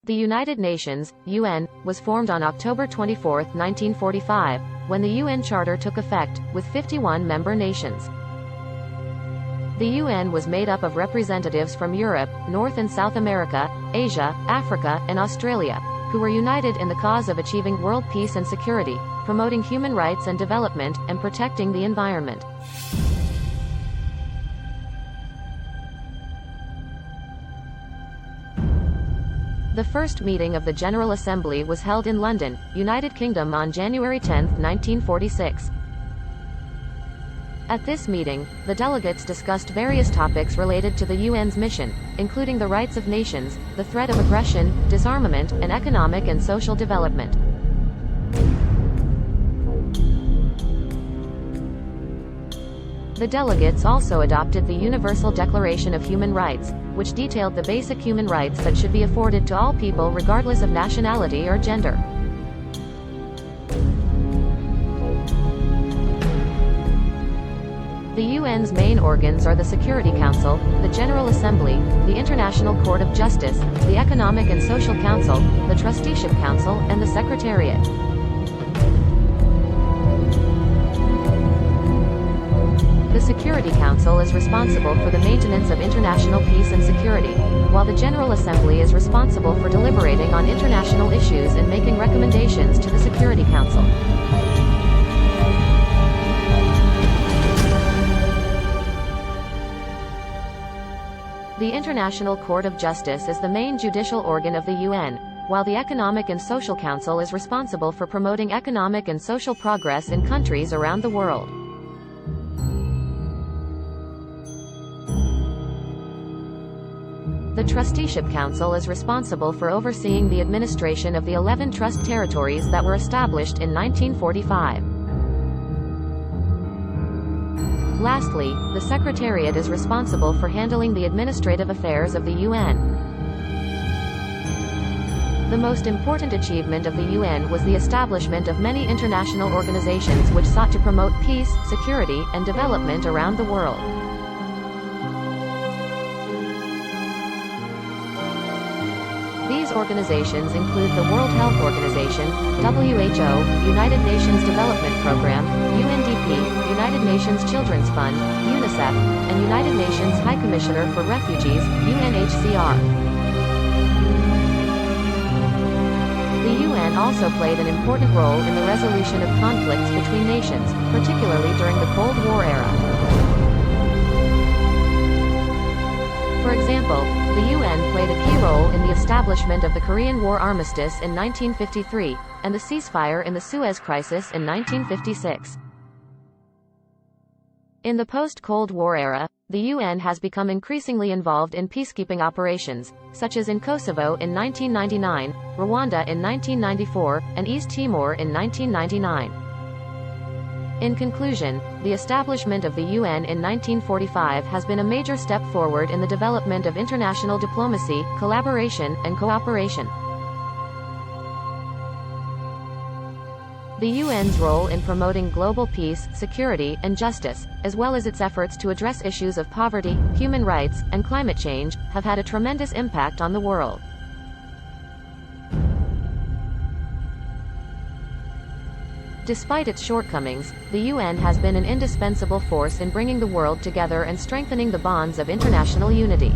The United Nations, UN, was formed on October 24, 1945, when the UN Charter took effect, with 51 member nations. The UN was made up of representatives from Europe, North and South America, Asia, Africa, and Australia, who were united in the cause of achieving world peace and security, promoting human rights and development, and protecting the environment. The first meeting of the General Assembly was held in London, United Kingdom on January 10, 1946. At this meeting, the delegates discussed various topics related to the UN's mission, including the rights of nations, the threat of aggression, disarmament, and economic and social development. The delegates also adopted the Universal Declaration of Human Rights, which detailed the basic human rights that should be afforded to all people regardless of nationality or gender. The UN's main organs are the Security Council, the General Assembly, the International Court of Justice, the Economic and Social Council, the Trusteeship Council, and the Secretariat. The Security Council is responsible for the maintenance of international peace and security, while the General Assembly is responsible for deliberating on international issues and making recommendations to the Security Council. The International Court of Justice is the main judicial organ of the UN, while the Economic and Social Council is responsible for promoting economic and social progress in countries around the world. The Trusteeship Council is responsible for overseeing the administration of the 11 trust territories that were established in 1945. Lastly, the Secretariat is responsible for handling the administrative affairs of the UN. The most important achievement of the UN was the establishment of many international organizations which sought to promote peace, security, and development around the world. These organizations include the World Health Organization, WHO, United Nations Development Program, UNDP, United Nations Children's Fund, UNICEF, and United Nations High Commissioner for Refugees, UNHCR. The UN also played an important role in the resolution of conflicts between nations, particularly during the Cold War era. For example, the UN played a key role in the establishment of the Korean War armistice in 1953, and the ceasefire in the Suez Crisis in 1956. In the post-Cold War era, the UN has become increasingly involved in peacekeeping operations, such as in Kosovo in 1999, Rwanda in 1994, and East Timor in 1999. In conclusion, the establishment of the UN in 1945 has been a major step forward in the development of international diplomacy, collaboration, and cooperation. The UN's role in promoting global peace, security, and justice, as well as its efforts to address issues of poverty, human rights, and climate change, have had a tremendous impact on the world. Despite its shortcomings, the UN has been an indispensable force in bringing the world together and strengthening the bonds of international unity.